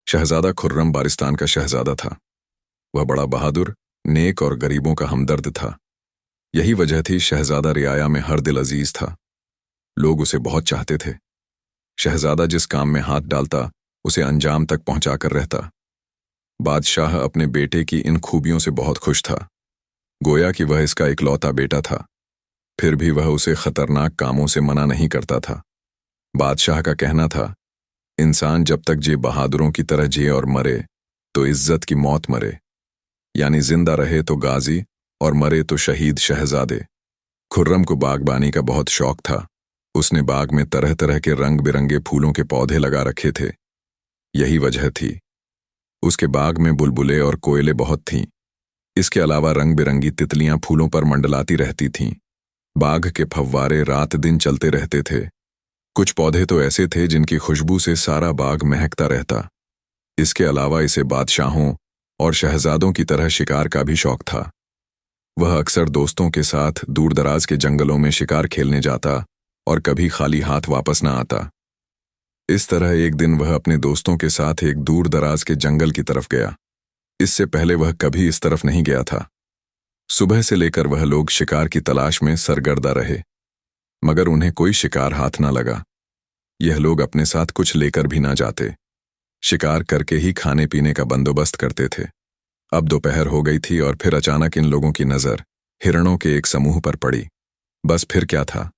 शहजादा खुर्रम बारिस्तान का शहजादा था। वह बड़ा बहादुर, नेक और गरीबों का हमदर्द था। यही वजह थी शहजादा रियाया में हर दिल अजीज था। लोग उसे बहुत चाहते थे। शहजादा जिस काम में हाथ डालता उसे अंजाम तक पहुंचाकर रहता। बादशाह अपने बेटे की इन खूबियों से बहुत खुश था। गोया कि वह इसका इकलौता बेटा था। फिर भी वह उसे खतरनाक कामों से मना नहीं करता था। बादशाह का कहना था, इंसान जब तक जे बहादुरों की तरह जिए और मरे तो इज्जत की मौत मरे, यानी जिंदा रहे तो गाजी और मरे तो शहीद शहजादे। खुर्रम को बागबानी का बहुत शौक था। उसने बाग में तरह तरह के रंग बिरंगे फूलों के पौधे लगा रखे थे। यही वजह थी। उसके बाग में बुलबुलें और कोयले बहुत थीं। इसके अलावा रंग बिरंगी तितलियां फूलों पर मंडलाती रहती थीं। बाग के फव्वारे रात दिन चलते रहते थे। कुछ पौधे तो ऐसे थे जिनकी खुशबू से सारा बाग महकता रहता। इसके अलावा इसे बादशाहों और शहजादों की तरह शिकार का भी शौक था। वह अक्सर दोस्तों के साथ दूरदराज के जंगलों में शिकार खेलने जाता और कभी खाली हाथ वापस न आता। इस तरह एक दिन वह अपने दोस्तों के साथ एक दूर दराज के जंगल की तरफ गया। इससे पहले वह कभी इस तरफ नहीं गया था। सुबह से लेकर वह लोग शिकार की तलाश में सरगर्दा रहे, मगर उन्हें कोई शिकार हाथ न लगा। यह लोग अपने साथ कुछ लेकर भी ना जाते, शिकार करके ही खाने पीने का बंदोबस्त करते थे। अब दोपहर हो गई थी और फिर अचानक इन लोगों की नजर हिरणों के एक समूह पर पड़ी। बस फिर क्या था,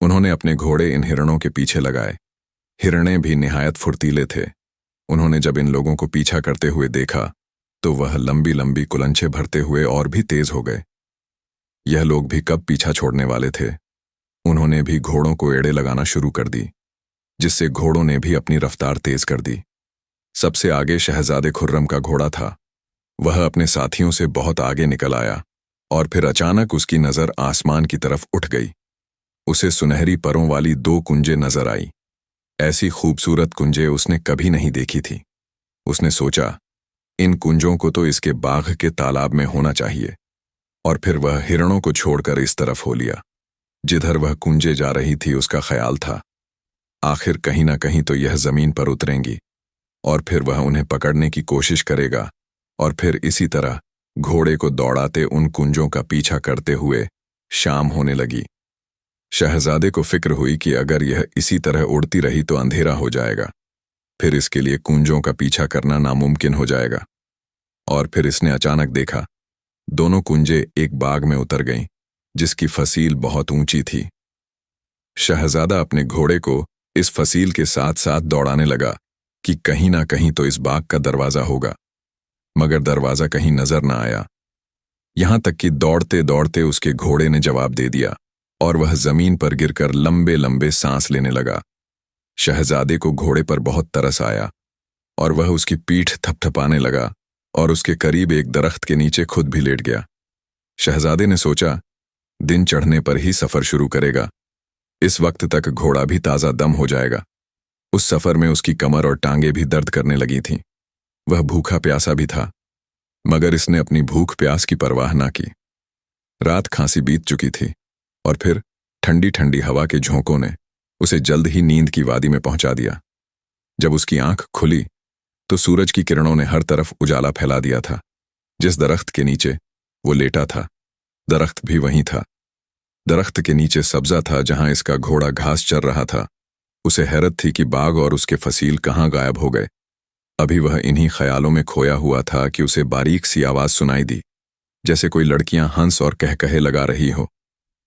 उन्होंने अपने घोड़े इन हिरणों के पीछे लगाए। हिरणे भी निहायत फुर्तीले थे। उन्होंने जब इन लोगों को पीछा करते हुए देखा तो वह लंबी लंबी कुलंछे भरते हुए और भी तेज हो गए। यह लोग भी कब पीछा छोड़ने वाले थे। उन्होंने भी घोड़ों को एड़े लगाना शुरू कर दी, जिससे घोड़ों ने भी अपनी रफ्तार तेज कर दी। सबसे आगे शहजादे खुर्रम का घोड़ा था। वह अपने साथियों से बहुत आगे निकल आया और फिर अचानक उसकी नजर आसमान की तरफ उठ गई। उसे सुनहरी परों वाली 2 कुंजें नजर आई। ऐसी खूबसूरत कुंजें उसने कभी नहीं देखी थी। उसने सोचा, इन कुंजों को तो इसके बाग के तालाब में होना चाहिए। और फिर वह हिरणों को छोड़कर इस तरफ हो लिया। जिधर वह कुंजें जा रही थी उसका ख्याल था, आखिर कहीं ना कहीं तो यह जमीन पर उतरेंगी और फिर वह उन्हें पकड़ने की कोशिश करेगा। और फिर इसी तरह घोड़े को दौड़ाते उन कुंजों का पीछा करते हुए शाम होने लगी। शहजादे को फिक्र हुई कि अगर यह इसी तरह उड़ती रही तो अंधेरा हो जाएगा, फिर इसके लिए कुंजों का पीछा करना नामुमकिन हो जाएगा। और फिर इसने अचानक देखा, दोनों कुंजें एक बाग में उतर गईं, जिसकी फसील बहुत ऊंची थी। शहजादा अपने घोड़े को इस फसील के साथ साथ दौड़ाने लगा कि कहीं ना कहीं तो इस बाग का दरवाजा होगा, मगर दरवाजा कहीं नजर न आया। यहां तक कि दौड़ते दौड़ते उसके घोड़े ने जवाब दे दिया और वह जमीन पर गिरकर लंबे लंबे सांस लेने लगा। शहजादे को घोड़े पर बहुत तरस आया और वह उसकी पीठ थपथपाने लगा और उसके करीब एक दरख्त के नीचे खुद भी लेट गया। शहजादे ने सोचा, दिन चढ़ने पर ही सफर शुरू करेगा। इस वक्त तक घोड़ा भी ताजा दम हो जाएगा। उस सफर में उसकी कमर और टांगे भी दर्द करने लगी थीं। वह भूखा प्यासा भी था, मगर इसने अपनी भूख प्यास की परवाह ना की। रात खांसी बीत चुकी थी और फिर ठंडी ठंडी हवा के झोंकों ने उसे जल्द ही नींद की वादी में पहुंचा दिया। जब उसकी आंख खुली तो सूरज की किरणों ने हर तरफ उजाला फैला दिया था। जिस दरख्त के नीचे वो लेटा था, दरख्त भी वहीं था। दरख्त के नीचे सब्जा था जहां इसका घोड़ा घास चर रहा था। उसे हैरत थी कि बाग और उसके फसील कहाँ गायब हो गए। अभी वह इन्हीं ख्यालों में खोया हुआ था कि उसे बारीक सी आवाज सुनाई दी, जैसे कोई लड़कियां हंस और कहकहे लगा रही हो,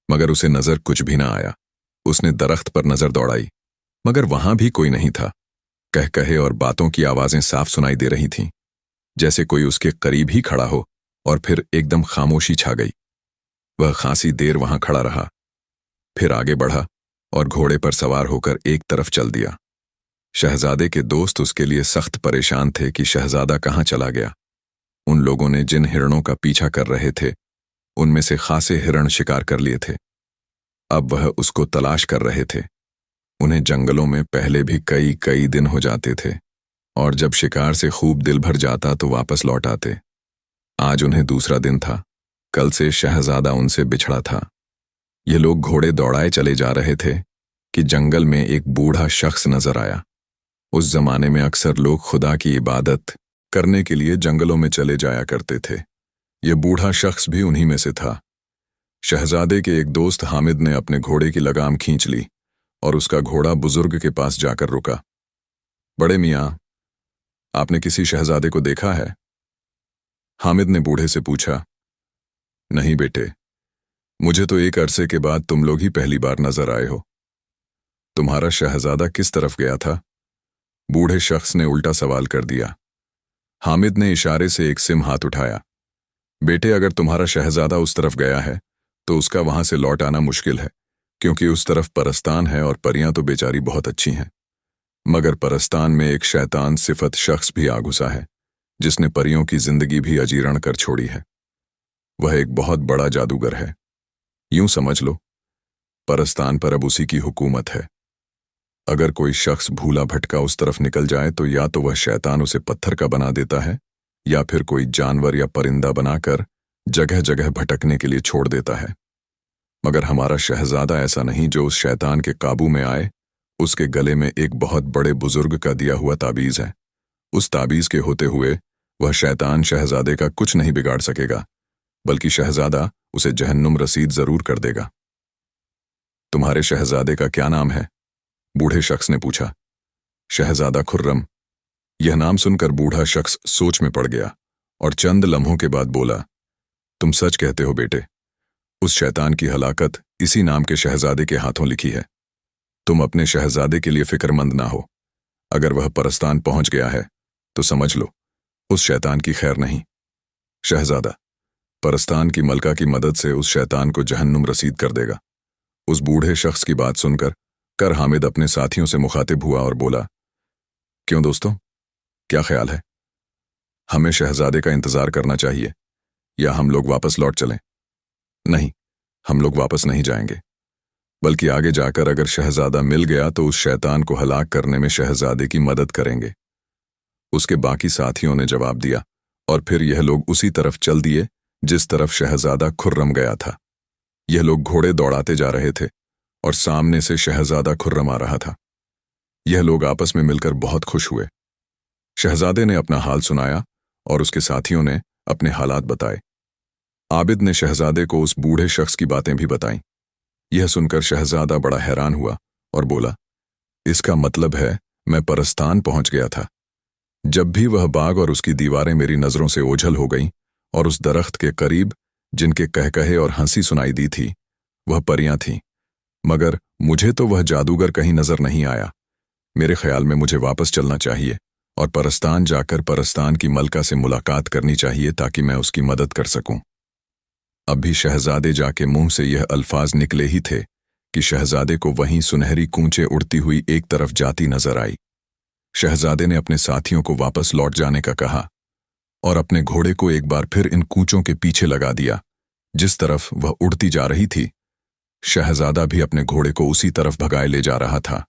मगर उसे नजर कुछ भी ना आया। उसने दरख्त पर नजर दौड़ाई, मगर वहां भी कोई नहीं था। कहकहे और बातों की आवाजें साफ सुनाई दे रही थीं, जैसे कोई उसके करीब ही खड़ा हो। और फिर एकदम खामोशी छा गई। वह खासी देर वहां खड़ा रहा, फिर आगे बढ़ा और घोड़े पर सवार होकर एक तरफ चल दिया। शहजादे के दोस्त उसके लिए सख्त परेशान थे कि शहजादा कहाँ चला गया। उन लोगों ने जिन हिरणों का पीछा कर रहे थे, उनमें से खासे हिरण शिकार कर लिए थे। अब वह उसको तलाश कर रहे थे। उन्हें जंगलों में पहले भी कई कई दिन हो जाते थे और जब शिकार से खूब दिल भर जाता तो वापस लौट आते। आज उन्हें दूसरा दिन था। कल से शहजादा उनसे बिछड़ा था। ये लोग घोड़े दौड़ाए चले जा रहे थे कि जंगल में एक बूढ़ा शख्स नजर आया। उस जमाने में अक्सर लोग खुदा की इबादत करने के लिए जंगलों में चले जाया करते थे। ये बूढ़ा शख्स भी उन्हीं में से था। शहजादे के एक दोस्त हामिद ने अपने घोड़े की लगाम खींच ली और उसका घोड़ा बुजुर्ग के पास जाकर रुका। बड़े मियाँ, आपने किसी शहजादे को देखा है? हामिद ने बूढ़े से पूछा। नहीं बेटे, मुझे तो एक अरसे के बाद तुम लोग ही पहली बार नजर आए हो। तुम्हारा शहजादा किस तरफ गया था? बूढ़े शख्स ने उल्टा सवाल कर दिया। हामिद ने इशारे से एक सिम हाथ उठाया। बेटे, अगर तुम्हारा शहजादा उस तरफ गया है तो उसका वहां से लौट आना मुश्किल है, क्योंकि उस तरफ परस्तान है और परियां तो बेचारी बहुत अच्छी हैं। मगर परस्तान में एक शैतान सिफत शख्स भी आ घुसा है, जिसने परियों की जिंदगी भी अजीर्ण कर छोड़ी है। वह एक बहुत बड़ा जादूगर है। यूं समझ लो, परस्तान पर अब उसी की हुकूमत है। अगर कोई शख्स भूला भटका उस तरफ निकल जाए तो या तो वह शैतान उसे पत्थर का बना देता है, या फिर कोई जानवर या परिंदा बनाकर जगह जगह भटकने के लिए छोड़ देता है। मगर हमारा शहजादा ऐसा नहीं जो उस शैतान के काबू में आए। उसके गले में एक बहुत बड़े बुजुर्ग का दिया हुआ ताबीज है। उस ताबीज के होते हुए वह शैतान शहजादे का कुछ नहीं बिगाड़ सकेगा, बल्कि शहजादा उसे जहन्नुम रसीद जरूर कर देगा। तुम्हारे शहजादे का क्या नाम है? बूढ़े शख्स ने पूछा। शहजादा खुर्रम। यह नाम सुनकर बूढ़ा शख्स सोच में पड़ गया और चंद लम्हों के बाद बोला, तुम सच कहते हो बेटे। उस शैतान की हलाकत इसी नाम के शहजादे के हाथों लिखी है। तुम अपने शहजादे के लिए फिक्रमंद ना हो। अगर वह परस्तान पहुंच गया है तो समझ लो उस शैतान की खैर नहीं। शहजादा परस्तान की मलका की मदद से उस शैतान को जहन्नुम रसीद कर देगा। उस बूढ़े शख्स की बात सुनकर हामिद अपने साथियों से मुखातिब हुआ और बोला, क्यों दोस्तों, क्या ख्याल है? हमें शहजादे का इंतजार करना चाहिए या हम लोग वापस लौट चलें? नहीं, हम लोग वापस नहीं जाएंगे, बल्कि आगे जाकर अगर शहजादा मिल गया तो उस शैतान को हलाक करने में शहजादे की मदद करेंगे। उसके बाकी साथियों ने जवाब दिया और फिर यह लोग उसी तरफ चल दिए जिस तरफ शहजादा खुर्रम गया था। यह लोग घोड़े दौड़ाते जा रहे थे और सामने से शहजादा खुर्रम आ रहा था। यह लोग आपस में मिलकर बहुत खुश हुए। शहजादे ने अपना हाल सुनाया और उसके साथियों ने अपने हालात बताए। आबिद ने शहजादे को उस बूढ़े शख्स की बातें भी बताईं। यह सुनकर शहजादा बड़ा हैरान हुआ और बोला, इसका मतलब है मैं परस्तान पहुंच गया था। जब भी वह बाग और उसकी दीवारें मेरी नजरों से ओझल हो गईं और उस दरख्त के करीब जिनके कहकहे और हंसी सुनाई दी थी वह परियां थीं, मगर मुझे तो वह जादूगर कहीं नजर नहीं आया। मेरे ख्याल में मुझे वापस चलना चाहिए और परस्तान जाकर परस्तान की मलका से मुलाकात करनी चाहिए ताकि मैं उसकी मदद कर सकूं। अब भी शहजादे जाके मुंह से यह अल्फाज निकले ही थे कि शहजादे को वहीं सुनहरी कूंचें उड़ती हुई एक तरफ जाती नजर आई। शहजादे ने अपने साथियों को वापस लौट जाने का कहा और अपने घोड़े को एक बार फिर इन कूंचों के पीछे लगा दिया जिस तरफ वह उड़ती जा रही थी। शहजादा भी अपने घोड़े को उसी तरफ भगाए ले जा रहा था।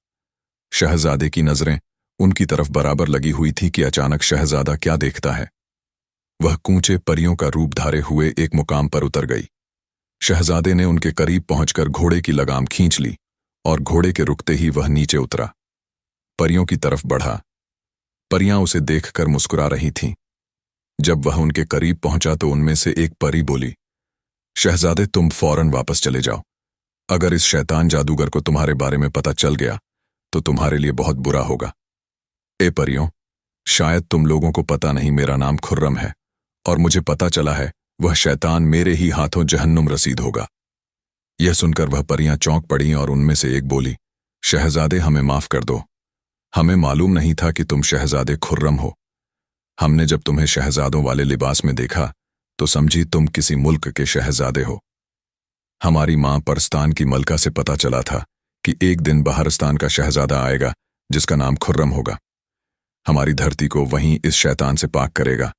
शहजादे की नजरें उनकी तरफ बराबर लगी हुई थी कि अचानक शहजादा क्या देखता है। वह कूंचे परियों का रूप धारे हुए एक मुकाम पर उतर गई। शहजादे ने उनके करीब पहुंचकर घोड़े की लगाम खींच ली और घोड़े के रुकते ही वह नीचे उतरा, परियों की तरफ बढ़ा। परियां उसे देखकर मुस्कुरा रही थीं। जब वह उनके करीब पहुंचा तो उनमें से एक परी बोली, शहजादे तुम फौरन वापस चले जाओ। अगर इस शैतान जादूगर को तुम्हारे बारे में पता चल गया तो तुम्हारे लिए बहुत बुरा होगा। ए परियों, शायद तुम लोगों को पता नहीं मेरा नाम खुर्रम है और मुझे पता चला है वह शैतान मेरे ही हाथों जहन्नुम रसीद होगा। यह सुनकर वह परियां चौंक पड़ी और उनमें से एक बोली, शहजादे हमें माफ कर दो। हमें मालूम नहीं था कि तुम शहजादे खुर्रम हो। हमने जब तुम्हें शहजादों वाले लिबास में देखा तो समझी तुम किसी मुल्क के शहजादे हो। हमारी मां परस्तान की मलका से पता चला था कि एक दिन बहरस्तान का शहजादा आएगा जिसका नाम खुर्रम होगा। हमारी धरती को वहीं इस शैतान से पाक करेगा।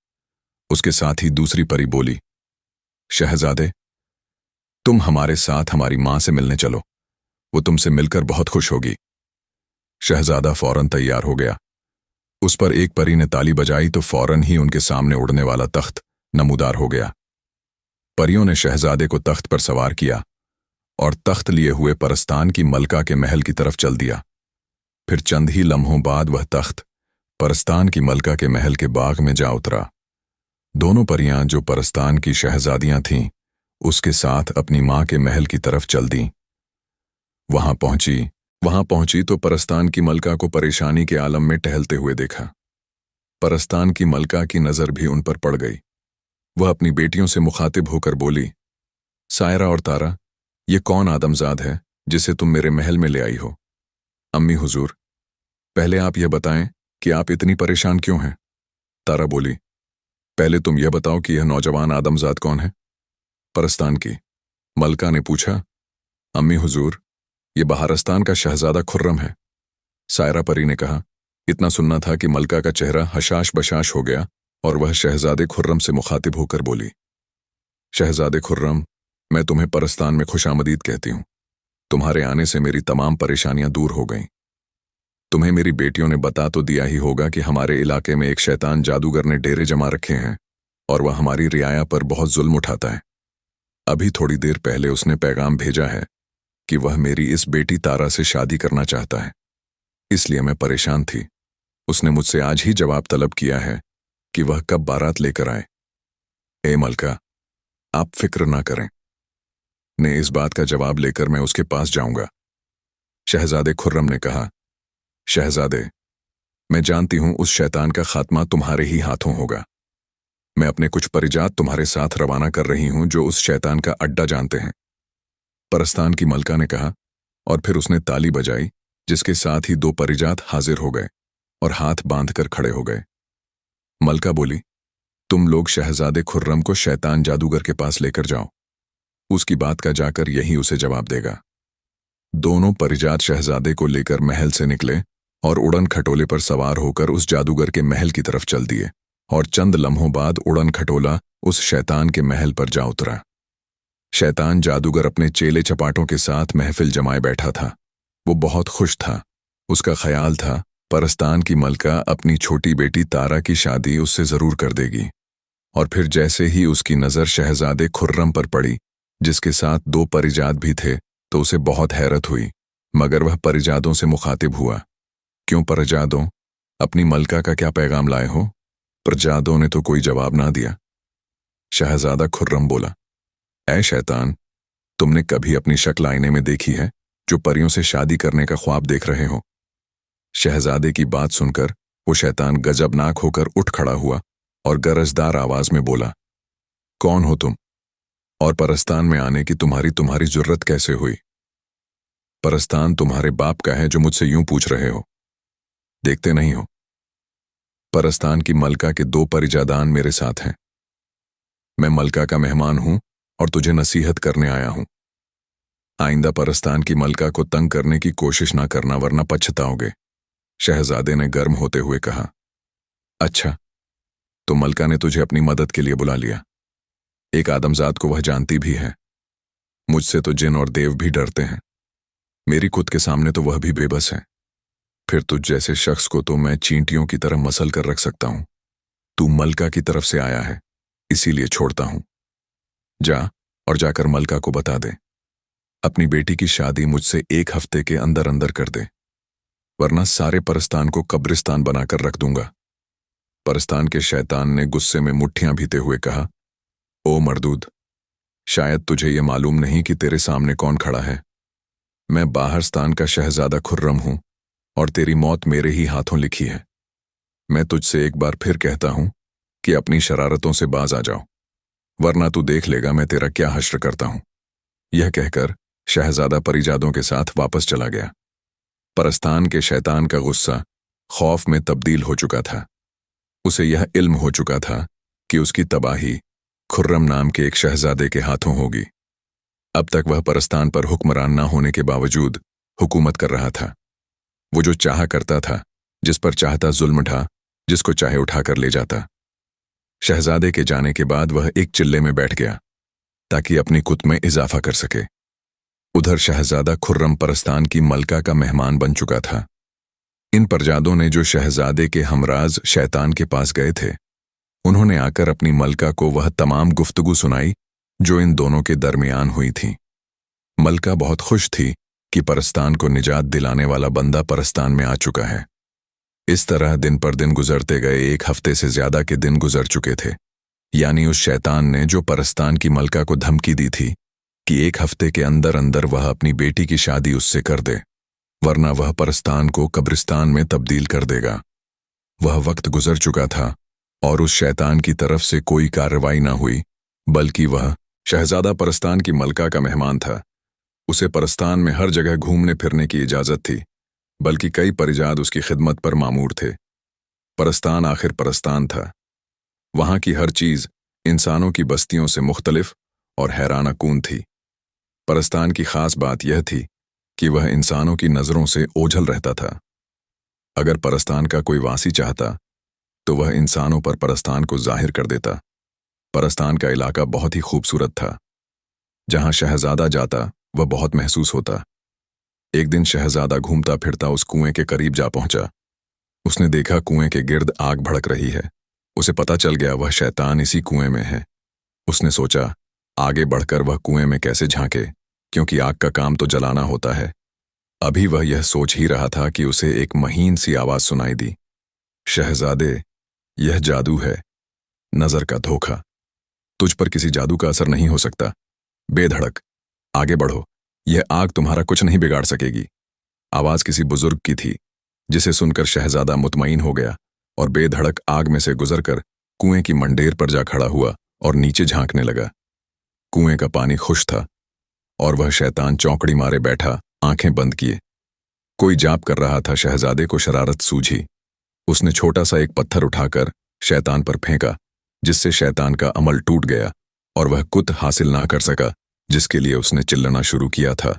उसके साथ ही दूसरी परी बोली, शहजादे तुम हमारे साथ हमारी मां से मिलने चलो, वो तुमसे मिलकर बहुत खुश होगी। शहजादा फौरन तैयार हो गया। उस पर एक परी ने ताली बजाई तो फौरन ही उनके सामने उड़ने वाला तख्त नमूदार हो गया। परियों ने शहजादे को तख्त पर सवार किया और तख्त लिए हुए परस्तान की मलका के महल की तरफ चल दिया। फिर चंद ही लम्हों बाद वह तख्त परस्तान की मलका के महल के बाग में जा उतरा। दोनों परियां जो परस्तान की शहजादियां थीं, उसके साथ अपनी मां के महल की तरफ चल दीं। वहां पहुंची तो परस्तान की मलका को परेशानी के आलम में टहलते हुए देखा। परस्तान की मलका की नजर भी उन पर पड़ गई। वह अपनी बेटियों से मुखातिब होकर बोली, सायरा और तारा, ये कौन आदमजाद है जिसे तुम मेरे महल में ले आई हो? अम्मी हुजूर, पहले आप यह बताएं कि आप इतनी परेशान क्यों हैं? तारा बोली, पहले तुम यह बताओ कि यह नौजवान आदमजाद कौन है? परस्तान की मलका ने पूछा, अम्मी हुजूर, ये बहारस्तान का शहजादा खुर्रम है। सायरा परी ने कहा। इतना सुनना था कि मलका का चेहरा हशाश बशाश हो गया और वह शहजादे खुर्रम से मुखातिब होकर बोली, शहजादे खुर्रम, मैं तुम्हें परस्तान में खुशामदीद कहती हूं। तुम्हारे आने से मेरी तमाम परेशानियां दूर हो गईं। तुम्हें मेरी बेटियों ने बता तो दिया ही होगा कि हमारे इलाके में एक शैतान जादूगर ने डेरे जमा रखे हैं और वह हमारी रियाया पर बहुत जुल्म उठाता है। अभी थोड़ी देर पहले उसने पैगाम भेजा है कि वह मेरी इस बेटी तारा से शादी करना चाहता है, इसलिए मैं परेशान थी। उसने मुझसे आज ही जवाब तलब किया है कि वह कब बारात लेकर आए। ए मलका, आप फिक्र ना करें, ने इस बात का जवाब लेकर मैं उसके पास जाऊंगा। शहजादे खुर्रम ने कहा, शहजादे, मैं जानती हूं उस शैतान का खात्मा तुम्हारे ही हाथों होगा। मैं अपने कुछ परिजात तुम्हारे साथ रवाना कर रही हूं जो उस शैतान का अड्डा जानते हैं। परस्तान की मलका ने कहा और फिर उसने ताली बजाई, जिसके साथ ही 2 परिजात हाजिर हो गए और हाथ बांधकर खड़े हो गए। मलका बोली, तुम लोग शहजादे खुर्रम को शैतान जादूगर के पास लेकर जाओ। उसकी बात का जाकर यही उसे जवाब देगा। दोनों परिजात शहजादे को लेकर महल से निकले और उड़न खटोले पर सवार होकर उस जादूगर के महल की तरफ चल दिए और चंद लम्हों बाद उड़न खटोला उस शैतान के महल पर जा उतरा। शैतान जादूगर अपने चेले चपाटों के साथ महफिल जमाए बैठा था। वो बहुत खुश था। उसका ख्याल था परस्तान की मलका अपनी छोटी बेटी तारा की शादी उससे जरूर कर देगी। और फिर जैसे ही उसकी नजर शहजादे खुर्रम पर पड़ी, जिसके साथ 2 परिजात भी थे, तो उसे बहुत हैरत हुई। मगर वह परिजादों से मुखातिब हुआ, क्यों परिजादों, अपनी मलका का क्या पैगाम लाए हो? परिजादों ने तो कोई जवाब ना दिया। शहजादा खुर्रम बोला, ऐ शैतान, तुमने कभी अपनी शक्ल आईने में देखी है जो परियों से शादी करने का ख्वाब देख रहे हो? शहजादे की बात सुनकर वो शैतान गजबनाक होकर उठ खड़ा हुआ और गरजदार आवाज में बोला, कौन हो तुम और परस्तान में आने की तुम्हारी जुर्रत कैसे हुई? परस्तान तुम्हारे बाप का है जो मुझसे यूं पूछ रहे हो? देखते नहीं हो परस्तान की मलका के 2 परिजादान मेरे साथ हैं। मैं मलका का मेहमान हूं और तुझे नसीहत करने आया हूं। आइंदा परस्तान की मलका को तंग करने की कोशिश ना करना, वरना पछताओगे। शहजादे ने गर्म होते हुए कहा। अच्छा, तो मलका ने तुझे अपनी मदद के लिए बुला लिया। एक आदमजात को वह जानती भी है। मुझसे तो जिन और देव भी डरते हैं, मेरी खुद के सामने तो वह भी बेबस है। फिर तुझ जैसे शख्स को तो मैं चींटियों की तरह मसल कर रख सकता हूं। तू मलका की तरफ से आया है, इसीलिए छोड़ता हूं। जा और जाकर मलका को बता दे, अपनी बेटी की शादी मुझसे 1 हफ्ते के अंदर अंदर कर दे, वरना सारे परस्तान को कब्रिस्तान बनाकर रख दूंगा। परस्तान के शैतान ने गुस्से में मुट्ठियां भीते हुए कहा, ओ मर्दूद, शायद तुझे यह मालूम नहीं कि तेरे सामने कौन खड़ा है। मैं बाहरस्तान का शहजादा खुर्रम हूं और तेरी मौत मेरे ही हाथों लिखी है। मैं तुझसे एक बार फिर कहता हूं कि अपनी शरारतों से बाज आ जाओ, वरना तू देख लेगा मैं तेरा क्या हश्र करता हूं। यह कहकर शहजादा परिजादों के साथ वापस चला गया। परस्तान के शैतान का गुस्सा खौफ में तब्दील हो चुका था। उसे यह इल्म हो चुका था कि उसकी तबाही खुर्रम नाम के एक शहजादे के हाथों होगी। अब तक वह परस्तान पर हुक्मरान ना होने के बावजूद हुकूमत कर रहा था। वो जो चाहा करता था, जिस पर चाहता जुल्म ढा, जिसको चाहे उठाकर ले जाता। शहजादे के जाने के बाद वह एक चिल्ले में बैठ गया ताकि अपनी कुत में इजाफा कर सके। उधर शहजादा खुर्रम परस्तान की मलका का मेहमान बन चुका था। इन परजादों ने जो शहजादे के हमराज शैतान के पास गए थे, उन्होंने आकर अपनी मलका को वह तमाम गुफ्तगू सुनाई जो इन दोनों के दरमियान हुई थी। मलका बहुत खुश थी कि परस्तान को निजात दिलाने वाला बंदा परस्तान में आ चुका है। इस तरह दिन पर दिन गुजरते गए। 1 हफ्ते से ज्यादा के दिन गुजर चुके थे। यानी उस शैतान ने जो परस्तान की मलका को धमकी दी थी कि 1 हफ्ते के अंदर अंदर वह अपनी बेटी की शादी उससे कर दे, वरना वह परस्तान को कब्रिस्तान में तब्दील कर देगा। वह वक्त गुजर चुका था और उस शैतान की तरफ से कोई कार्रवाई न हुई, बल्कि वह शहजादा परस्तान की मलका का मेहमान था। उसे परस्तान में हर जगह घूमने फिरने की इजाजत थी, बल्कि कई परिजाद उसकी खिदमत पर मामूर थे। परस्तान आखिर परस्तान था। वहां की हर चीज इंसानों की बस्तियों से मुख्तलिफ और हैरानकुन थी। परस्तान की खास बात यह थी कि वह इंसानों की नजरों से ओझल रहता था। अगर परस्तान का कोई वासी चाहता तो वह इंसानों पर परस्तान को जाहिर कर देता। परस्तान का इलाका बहुत ही खूबसूरत था। जहां शहजादा जाता वह बहुत महसूस होता। एक दिन शहजादा घूमता फिरता उस कुएं के करीब जा पहुंचा। उसने देखा कुएं के गिर्द आग भड़क रही है। उसे पता चल गया वह शैतान इसी कुएं में है। उसने सोचा आगे बढ़कर वह कुएं में कैसे झांके, क्योंकि आग का काम तो जलाना होता है। अभी वह यह सोच ही रहा था कि उसे एक महीन सी आवाज सुनाई दी, शहजादे, यह जादू है, नजर का धोखा। तुझ पर किसी जादू का असर नहीं हो सकता। बेधड़क आगे बढ़ो, यह आग तुम्हारा कुछ नहीं बिगाड़ सकेगी। आवाज किसी बुजुर्ग की थी, जिसे सुनकर शहजादा मुतमईन हो गया और बेधड़क आग में से गुजरकर कुएं की मंडेर पर जा खड़ा हुआ और नीचे झांकने लगा। कुएं का पानी खुश था और वह शैतान चौकड़ी मारे बैठा, आंखें बंद किए। कोई जाप कर रहा था। शहजादे को शरारत सूझी। उसने छोटा सा एक पत्थर उठाकर शैतान पर फेंका, जिससे शैतान का अमल टूट गया और वह कुत हासिल ना कर सका जिसके लिए उसने चिल्लाना शुरू किया था।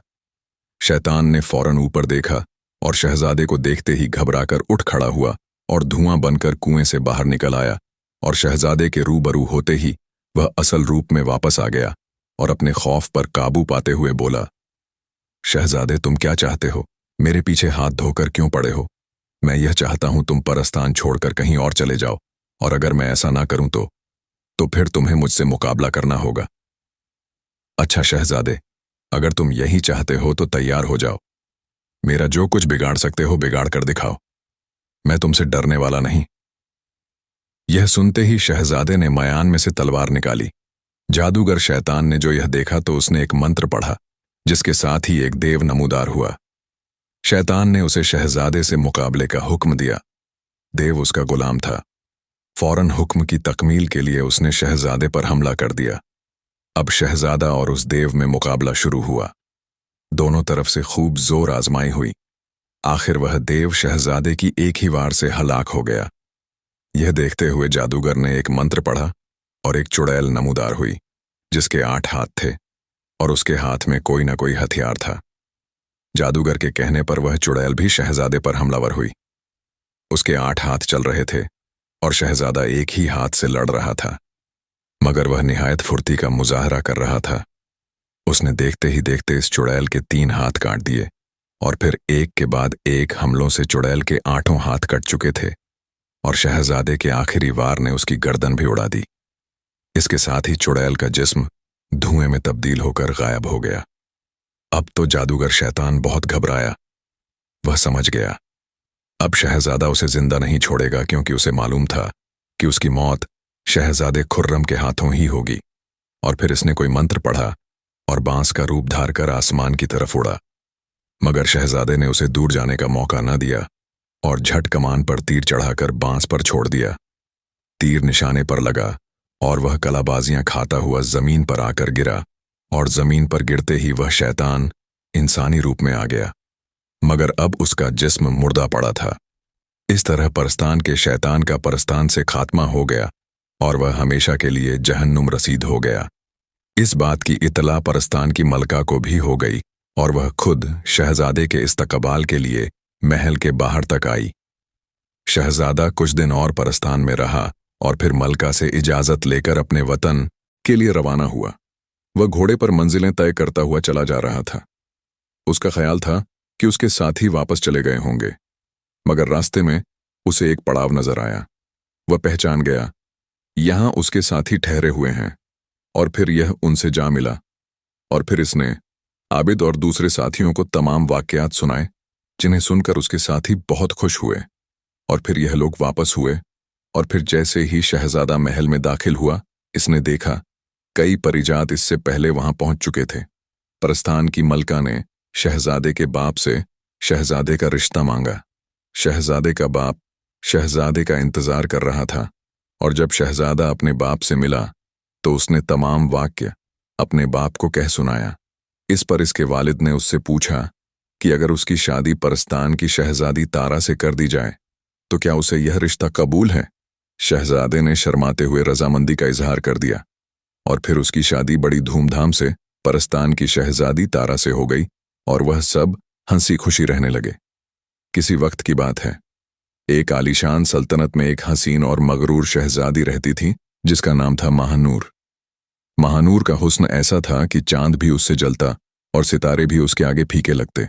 शैतान ने फौरन ऊपर देखा और शहजादे को देखते ही घबराकर उठ खड़ा हुआ और धुआं बनकर कुएं से बाहर निकल आया। और शहजादे के रूबरू होते ही वह असल रूप में वापस आ गया और अपने खौफ पर काबू पाते हुए बोला, शहजादे, तुम क्या चाहते हो? मेरे पीछे हाथ धोकर क्यों पड़े हो? मैं यह चाहता हूं तुम परस्तान छोड़कर कहीं और चले जाओ, और अगर मैं ऐसा ना करूं तो फिर तुम्हें मुझसे मुकाबला करना होगा। अच्छा शहजादे, अगर तुम यही चाहते हो तो तैयार हो जाओ। मेरा जो कुछ बिगाड़ सकते हो बिगाड़ कर दिखाओ। मैं तुमसे डरने वाला नहीं। यह सुनते ही शहजादे ने मयान में से तलवार निकाली। जादूगर शैतान ने जो यह देखा तो उसने एक मंत्र पढ़ा, जिसके साथ ही एक देव नमूदार हुआ। शैतान ने उसे शहजादे से मुकाबले का हुक्म दिया। देव उसका गुलाम था। फौरन हुक्म की तकमील के लिए उसने शहजादे पर हमला कर दिया। अब शहजादा और उस देव में मुकाबला शुरू हुआ। दोनों तरफ से खूब जोर आजमाई हुई। आखिर वह देव शहजादे की एक ही वार से हलाक हो गया। यह देखते हुए जादूगर ने एक मंत्र पढ़ा और एक चुड़ैल नमूदार हुई, जिसके 8 हाथ थे और उसके हाथ में कोई ना कोई हथियार था। जादूगर के कहने पर वह चुड़ैल भी शहजादे पर हमलावर हुई। उसके 8 हाथ चल रहे थे और शहजादा एक ही हाथ से लड़ रहा था, मगर वह निहायत फुर्ती का मुजाहरा कर रहा था। उसने देखते ही देखते इस चुड़ैल के 3 हाथ काट दिए और फिर एक के बाद एक हमलों से चुड़ैल के 8 हाथ कट चुके थे और शहजादे के आखिरी वार ने उसकी गर्दन भी उड़ा दी। इसके साथ ही चुड़ैल का जिस्म धुएं में तब्दील होकर गायब हो गया। अब तो जादूगर शैतान बहुत घबराया। वह समझ गया अब शहजादा उसे जिंदा नहीं छोड़ेगा, क्योंकि उसे मालूम था कि उसकी मौत शहजादे खुर्रम के हाथों ही होगी। और फिर इसने कोई मंत्र पढ़ा और बांस का रूप धारकर आसमान की तरफ उड़ा, मगर शहजादे ने उसे दूर जाने का मौका न दिया और झट कमान पर तीर चढ़ाकर बांस पर छोड़ दिया। तीर निशाने पर लगा और वह कलाबाजियां खाता हुआ जमीन पर आकर गिरा, और जमीन पर गिरते ही वह शैतान इंसानी रूप में आ गया, मगर अब उसका जिस्म मुर्दा पड़ा था। इस तरह परस्तान के शैतान का परस्तान से खात्मा हो गया और वह हमेशा के लिए जहन्नुम रसीद हो गया। इस बात की इतला परस्तान की मलका को भी हो गई और वह खुद शहजादे के इस्तकबाल के लिए महल के बाहर तक आई। शहजादा कुछ दिन और परस्तान में रहा और फिर मलका से इजाजत लेकर अपने वतन के लिए रवाना हुआ। वह घोड़े पर मंजिलें तय करता हुआ चला जा रहा था। उसका ख्याल था कि उसके साथी वापस चले गए होंगे, मगर रास्ते में उसे एक पड़ाव नजर आया। वह पहचान गया, यहां उसके साथी ठहरे हुए हैं, और फिर यह उनसे जा मिला। और फिर इसने आबिद और दूसरे साथियों को तमाम वाकयात सुनाए, जिन्हें सुनकर उसके साथी बहुत खुश हुए। और फिर यह लोग वापस हुए, और फिर जैसे ही शहजादा महल में दाखिल हुआ, इसने देखा कई परिजात इससे पहले वहां पहुंच चुके थे। परस्तान की मलका ने शहजादे के बाप से शहजादे का रिश्ता मांगा। शहजादे का बाप शहजादे का इंतजार कर रहा था, और जब शहजादा अपने बाप से मिला तो उसने तमाम वाक्य अपने बाप को कह सुनाया। इस पर इसके वालिद ने उससे पूछा कि अगर उसकी शादी परस्तान की शहजादी तारा से कर दी जाए तो क्या उसे यह रिश्ता कबूल है। शहजादे ने शर्माते हुए रजामंदी का इजहार कर दिया, और फिर उसकी शादी बड़ी धूमधाम से परस्तान की शहजादी तारा से हो गई, और वह सब हंसी खुशी रहने लगे। किसी वक्त की बात है, एक आलीशान सल्तनत में एक हसीन और मगरूर शहजादी रहती थी, जिसका नाम था महानूर। महानूर का हुस्न ऐसा था कि चांद भी उससे जलता और सितारे भी उसके आगे फीके लगते।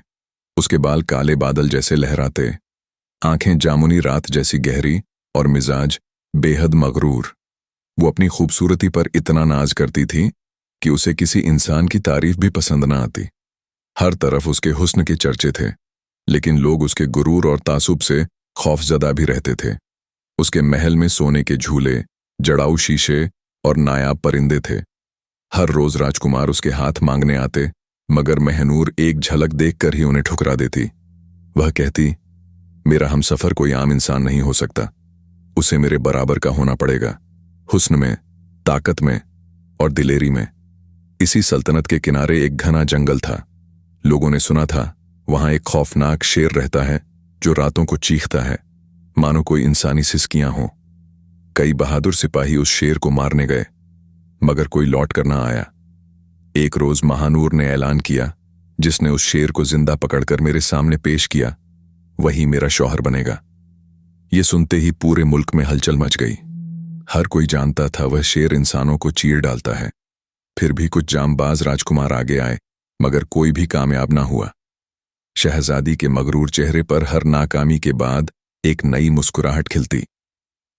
उसके बाल काले बादल जैसे लहराते, आंखें जामुनी रात जैसी गहरी, और मिजाज बेहद मगरूर। वो अपनी खूबसूरती पर इतना नाज करती थी कि उसे किसी इंसान की तारीफ भी पसंद न आती। हर तरफ उसके हुस्न के चर्चे थे, लेकिन लोग उसके गुरूर और तासुब से खौफजदा भी रहते थे। उसके महल में सोने के झूले, जड़ाऊ शीशे और नायाब परिंदे थे। हर रोज राजकुमार उसके हाथ मांगने आते, मगर महनूर एक झलक देखकर ही उन्हें ठुकरा देती। वह कहती, मेरा हमसफर कोई आम इंसान नहीं हो सकता, उसे मेरे बराबर का होना पड़ेगा, हुस्न में, ताकत में और दिलेरी में। इसी सल्तनत के किनारे एक घना जंगल था। लोगों ने सुना था वहां एक खौफनाक शेर रहता है जो रातों को चीखता है मानो कोई इंसानी सिसकियां हों। कई बहादुर सिपाही उस शेर को मारने गए, मगर कोई लौट कर ना आया। एक रोज महानूर ने ऐलान किया, जिसने उस शेर को जिंदा पकड़कर मेरे सामने पेश किया वही मेरा शौहर बनेगा। ये सुनते ही पूरे मुल्क में हलचल मच गई। हर कोई जानता था वह शेर इंसानों को चीर डालता है। फिर भी कुछ जांबाज राजकुमार आगे आए, मगर कोई भी कामयाब ना हुआ। शहजादी के मगरूर चेहरे पर हर नाकामी के बाद एक नई मुस्कुराहट खिलती।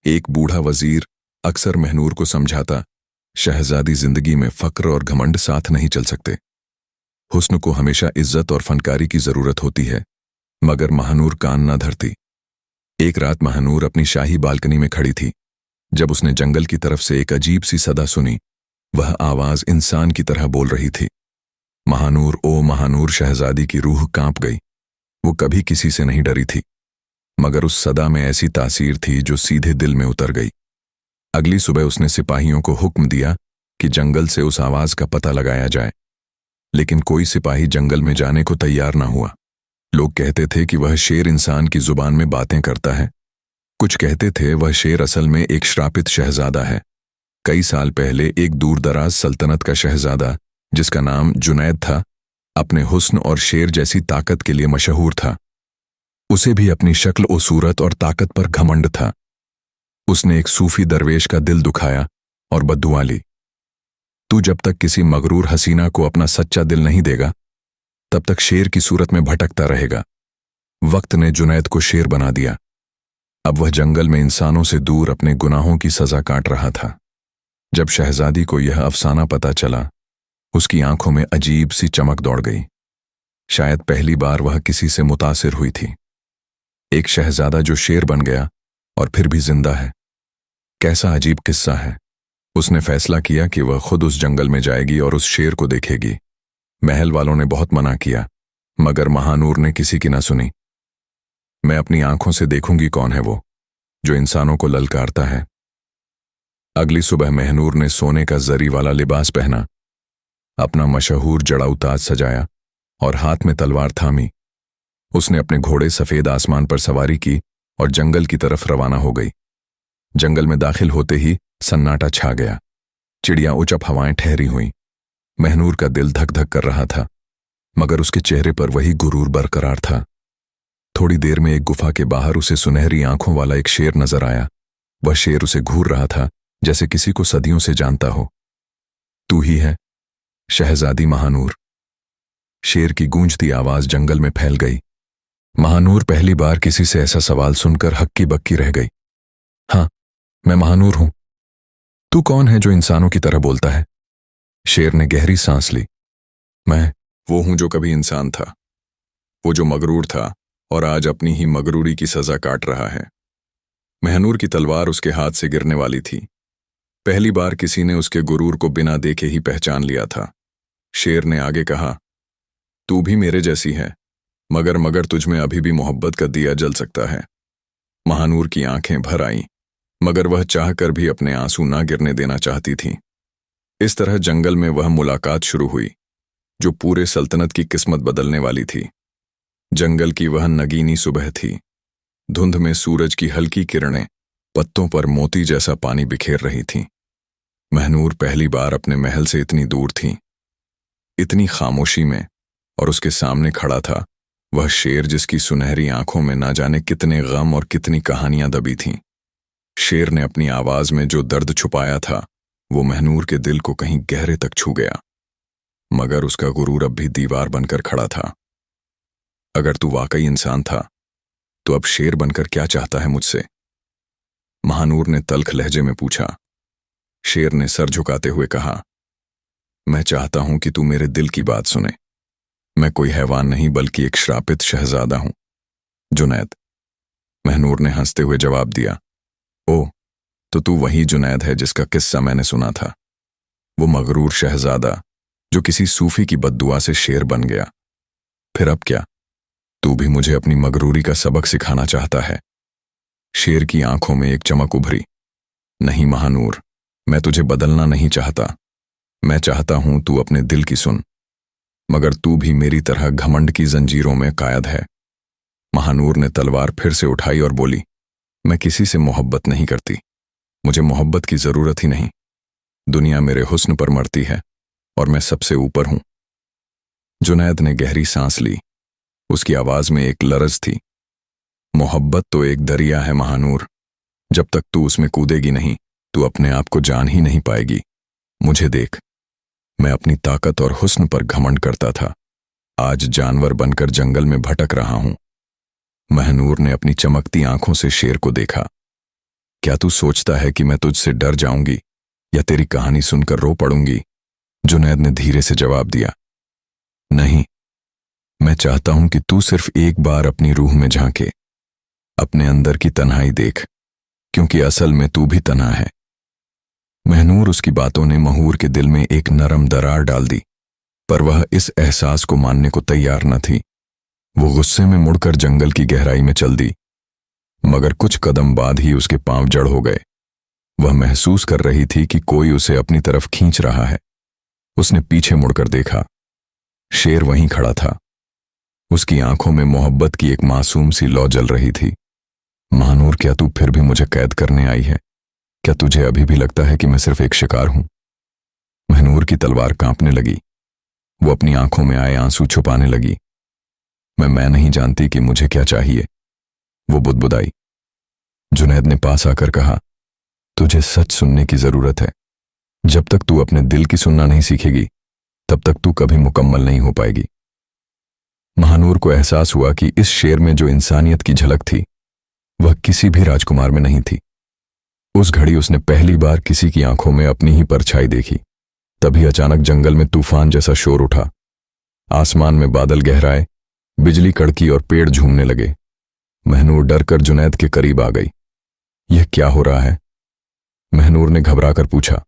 एक बूढ़ा वजीर अक्सर महनूर को समझाता, शहजादी जिंदगी में फक्र और घमंड साथ नहीं चल सकते। हुस्न को हमेशा इज्जत और फनकारी की जरूरत होती है। मगर महानूर कान ना धरती। एक रात महानूर अपनी शाही बालकनी में खड़ी थी, जब उसने जंगल की तरफ से एक अजीब सी सदा सुनी। वह आवाज इंसान की तरह बोल रही थी, महानूर ओ महानूर। शहजादी की रूह कांप गई। वो कभी किसी से नहीं डरी थी, मगर उस सदा में ऐसी तासीर थी जो सीधे दिल में उतर गई। अगली सुबह उसने सिपाहियों को हुक्म दिया कि जंगल से उस आवाज का पता लगाया जाए, लेकिन कोई सिपाही जंगल में जाने को तैयार ना हुआ। लोग कहते थे कि वह शेर इंसान की जुबान में बातें करता है। कुछ कहते थे वह शेर असल में एक श्रापित शहजादा है। कई साल पहले एक दूर दराज सल्तनत का शहजादा, जिसका नाम जुनैद था, अपने हुस्न और शेर जैसी ताकत के लिए मशहूर था। उसे भी अपनी शक्ल और सूरत और ताकत पर घमंड था। उसने एक सूफी दरवेश का दिल दुखाया और बद्दुआ ली, तू जब तक किसी मगरूर हसीना को अपना सच्चा दिल नहीं देगा, तब तक शेर की सूरत में भटकता रहेगा। वक्त ने जुनैद को शेर बना दिया। अब वह जंगल में इंसानों से दूर अपने गुनाहों की सजा काट रहा था। जब शहजादी को यह अफसाना पता चला, उसकी आंखों में अजीब सी चमक दौड़ गई। शायद पहली बार वह किसी से मुतासिर हुई थी। एक शहजादा जो शेर बन गया और फिर भी जिंदा है। कैसा अजीब किस्सा है। उसने फैसला किया कि वह खुद उस जंगल में जाएगी और उस शेर को देखेगी। महल वालों ने बहुत मना किया, मगर महानूर ने किसी की ना सुनी। मैं अपनी आंखों से देखूंगी कौन है वो, जो इंसानों को ललकारता है। अगली सुबह महनूर ने सोने का जरी वाला लिबास पहना, अपना मशहूर जड़ाऊ ताज सजाया और हाथ में तलवार थामी। उसने अपने घोड़े सफेद आसमान पर सवारी की और जंगल की तरफ रवाना हो गई। जंगल में दाखिल होते ही सन्नाटा छा गया। चिड़ियां उचप हवाएं ठहरी हुईं। महनूर का दिल धक धक कर रहा था, मगर उसके चेहरे पर वही गुरूर बरकरार था। थोड़ी देर में एक गुफा के बाहर उसे सुनहरी आंखों वाला एक शेर नजर आया। वह शेर उसे घूर रहा था, जैसे किसी को सदियों से जानता हो। तू ही है शहजादी महानूर। शेर की गूंजती आवाज जंगल में फैल गई। महानूर पहली बार किसी से ऐसा सवाल सुनकर हक्की बक्की रह गई। हाँ, मैं महानूर हूं। तू कौन है जो इंसानों की तरह बोलता है? शेर ने गहरी सांस ली। मैं वो हूं जो कभी इंसान था, वो जो मगरूर था और आज अपनी ही मगरूरी की सजा काट रहा है। महनूर की तलवार उसके हाथ से गिरने वाली थी। पहली बार किसी ने उसके गुरूर को बिना देखे ही पहचान लिया था। शेर ने आगे कहा, तू भी मेरे जैसी है, मगर तुझमें अभी भी मोहब्बत का दिया जल सकता है। महानूर की आंखें भर आईं, मगर वह चाहकर भी अपने आंसू ना गिरने देना चाहती थी। इस तरह जंगल में वह मुलाकात शुरू हुई जो पूरे सल्तनत की किस्मत बदलने वाली थी। जंगल की वह नगीनी सुबह थी। धुंध में सूरज की हल्की किरणें पत्तों पर मोती जैसा पानी बिखेर रही थीं। महनूर पहली बार अपने महल से इतनी दूर थी, इतनी खामोशी में, और उसके सामने खड़ा था वह शेर जिसकी सुनहरी आंखों में ना जाने कितने गम और कितनी कहानियां दबी थीं। शेर ने अपनी आवाज में जो दर्द छुपाया था वो महनूर के दिल को कहीं गहरे तक छू गया, मगर उसका गुरूर अब भी दीवार बनकर खड़ा था। अगर तू वाकई इंसान था तो अब शेर बनकर क्या चाहता है मुझसे? महानूर ने तल्ख लहजे में पूछा। शेर ने सर झुकाते हुए कहा, मैं चाहता हूं कि तू मेरे दिल की बात सुने। मैं कोई हैवान नहीं बल्कि एक श्रापित शहजादा हूं, जुनैद। महनूर ने हंसते हुए जवाब दिया, ओ, तो तू वही जुनैद है जिसका किस्सा मैंने सुना था, वो मगरूर शहजादा जो किसी सूफी की बद्दुआ से शेर बन गया। फिर अब क्या, तू भी मुझे अपनी मगरूरी का सबक सिखाना चाहता है? शेर की आंखों में एक चमक उभरी। नहीं महानूर, मैं तुझे बदलना नहीं चाहता। मैं चाहता हूं तू अपने दिल की सुन, मगर तू भी मेरी तरह घमंड की जंजीरों में कायद है। महानूर ने तलवार फिर से उठाई और बोली, मैं किसी से मोहब्बत नहीं करती। मुझे मोहब्बत की जरूरत ही नहीं। दुनिया मेरे हुस्न पर मरती है और मैं सबसे ऊपर हूं। जुनैद ने गहरी सांस ली। उसकी आवाज में एक लरज थी। मोहब्बत तो एक दरिया है महानूर, जब तक तू उसमें कूदेगी नहीं तू अपने आप को जान ही नहीं पाएगी। मुझे देख, मैं अपनी ताकत और हुस्न पर घमंड करता था, आज जानवर बनकर जंगल में भटक रहा हूं। महनूर ने अपनी चमकती आंखों से शेर को देखा। क्या तू सोचता है कि मैं तुझसे डर जाऊंगी या तेरी कहानी सुनकर रो पड़ूंगी? जुनैद ने धीरे से जवाब दिया, नहीं, मैं चाहता हूं कि तू सिर्फ एक बार अपनी रूह में झांके, अपने अंदर की तन्हाई देख, क्योंकि असल में तू भी तन्हा है। महनूर उसकी बातों ने महूर के दिल में एक नरम दरार डाल दी, पर वह इस एहसास को मानने को तैयार न थी। वो गुस्से में मुड़कर जंगल की गहराई में चल दी, मगर कुछ कदम बाद ही उसके पांव जड़ हो गए। वह महसूस कर रही थी कि कोई उसे अपनी तरफ खींच रहा है। उसने पीछे मुड़कर देखा। शेर वहीं खड़ा था। उसकी आंखों में मोहब्बत की एक मासूम सी लौ जल रही थी। महानूर, क्या तू फिर भी मुझे कैद करने आई है? क्या तुझे अभी भी लगता है कि मैं सिर्फ एक शिकार हूं? महनूर की तलवार कांपने लगी। वो अपनी आंखों में आए आंसू छुपाने लगी। मैं नहीं जानती कि मुझे क्या चाहिए, वो बुदबुदाई। जुनैद ने पास आकर कहा, तुझे सच सुनने की जरूरत है। जब तक तू अपने दिल की सुनना नहीं सीखेगी तब तक तू कभी मुकम्मल नहीं हो पाएगी। महानूर को एहसास हुआ कि इस शेर में जो इंसानियत की झलक थी वह किसी भी राजकुमार में नहीं थी। उस घड़ी उसने पहली बार किसी की आंखों में अपनी ही परछाई देखी। तभी अचानक जंगल में तूफान जैसा शोर उठा। आसमान में बादल गहराए, बिजली कड़की और पेड़ झूमने लगे। महनूर डरकर जुनैद के करीब आ गई। यह क्या हो रहा है? महनूर ने घबराकर पूछा।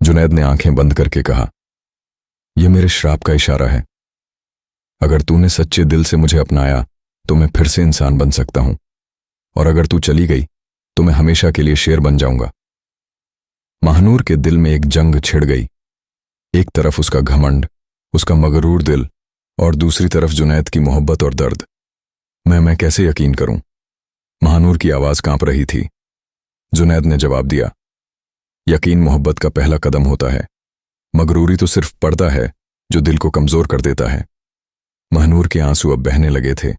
जुनैद ने आंखें बंद करके कहा, यह मेरे श्राप का इशारा है। अगर तूने सच्चे दिल से मुझे अपनाया तो मैं फिर से इंसान बन सकता हूं, और अगर तू चली गई तो मैं हमेशा के लिए शेर बन जाऊंगा। महानूर के दिल में एक जंग छिड़ गई। एक तरफ उसका घमंड, उसका मगरूर दिल, और दूसरी तरफ जुनैद की मोहब्बत और दर्द। मैं कैसे यकीन करूं? महानूर की आवाज कांप रही थी। जुनैद ने जवाब दिया, यकीन मोहब्बत का पहला कदम होता है। मगरूरी तो सिर्फ पर्दा है जो दिल को कमजोर कर देता है। महनूर के आंसू अब बहने लगे थे।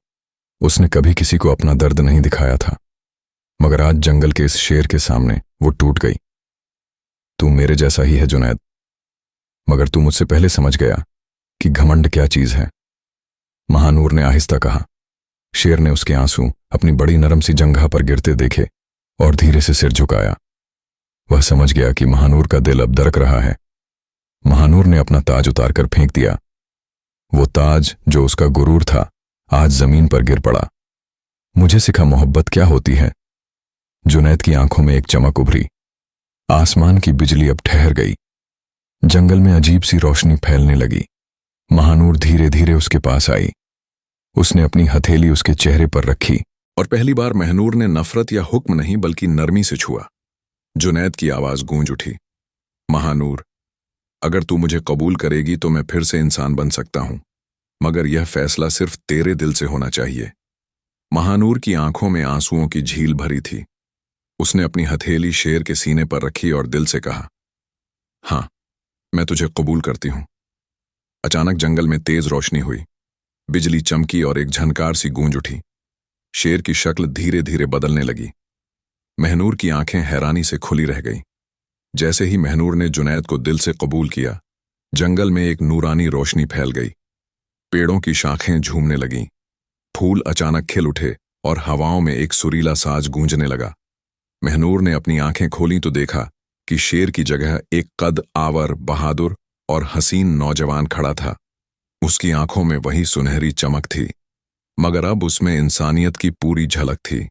उसने कभी किसी को अपना दर्द नहीं दिखाया था, मगर आज जंगल के इस शेर के सामने वो टूट गई। तू मेरे जैसा ही है जुनैद, मगर तू मुझसे पहले समझ गया कि घमंड क्या चीज है, महानूर ने आहिस्ता कहा। शेर ने उसके आंसू अपनी बड़ी नरम सी जंघा पर गिरते देखे और धीरे से सिर झुकाया। वह समझ गया कि महानूर का दिल अब दरक रहा है। महानूर ने अपना ताज उतारकर फेंक दिया। वो ताज जो उसका गुरूर था आज जमीन पर गिर पड़ा। मुझे सिखा मोहब्बत क्या होती है। जुनैद की आंखों में एक चमक उभरी। आसमान की बिजली अब ठहर गई। जंगल में अजीब सी रोशनी फैलने लगी। महानूर धीरे धीरे उसके पास आई। उसने अपनी हथेली उसके चेहरे पर रखी और पहली बार महनूर ने नफरत या हुक्म नहीं बल्कि नरमी से छुआ। जुनैद की आवाज गूंज उठी, महानूर, अगर तू मुझे कबूल करेगी तो मैं फिर से इंसान बन सकता हूं, मगर यह फैसला सिर्फ तेरे दिल से होना चाहिए। महानूर की आंखों में आंसुओं की झील भरी थी। उसने अपनी हथेली शेर के सीने पर रखी और दिल से कहा, हां, मैं तुझे कबूल करती हूं। अचानक जंगल में तेज रोशनी हुई, बिजली चमकी और एक झनकार सी गूंज उठी। शेर की शक्ल धीरे धीरे बदलने लगी। महनूर की आंखें हैरानी से खुली रह गईं। जैसे ही महनूर ने जुनैद को दिल से कबूल किया, जंगल में एक नूरानी रोशनी फैल गई। पेड़ों की शाखें झूमने लगीं, फूल अचानक खिल उठे और हवाओं में एक सुरीला साज गूंजने लगा। महनूर ने अपनी आंखें खोलीं तो देखा कि शेर की जगह एक कद आवर, बहादुर और हसीन नौजवान खड़ा था। उसकी आंखों में वही सुनहरी चमक थी, मगर अब उसमें इंसानियत की पूरी झलक थी।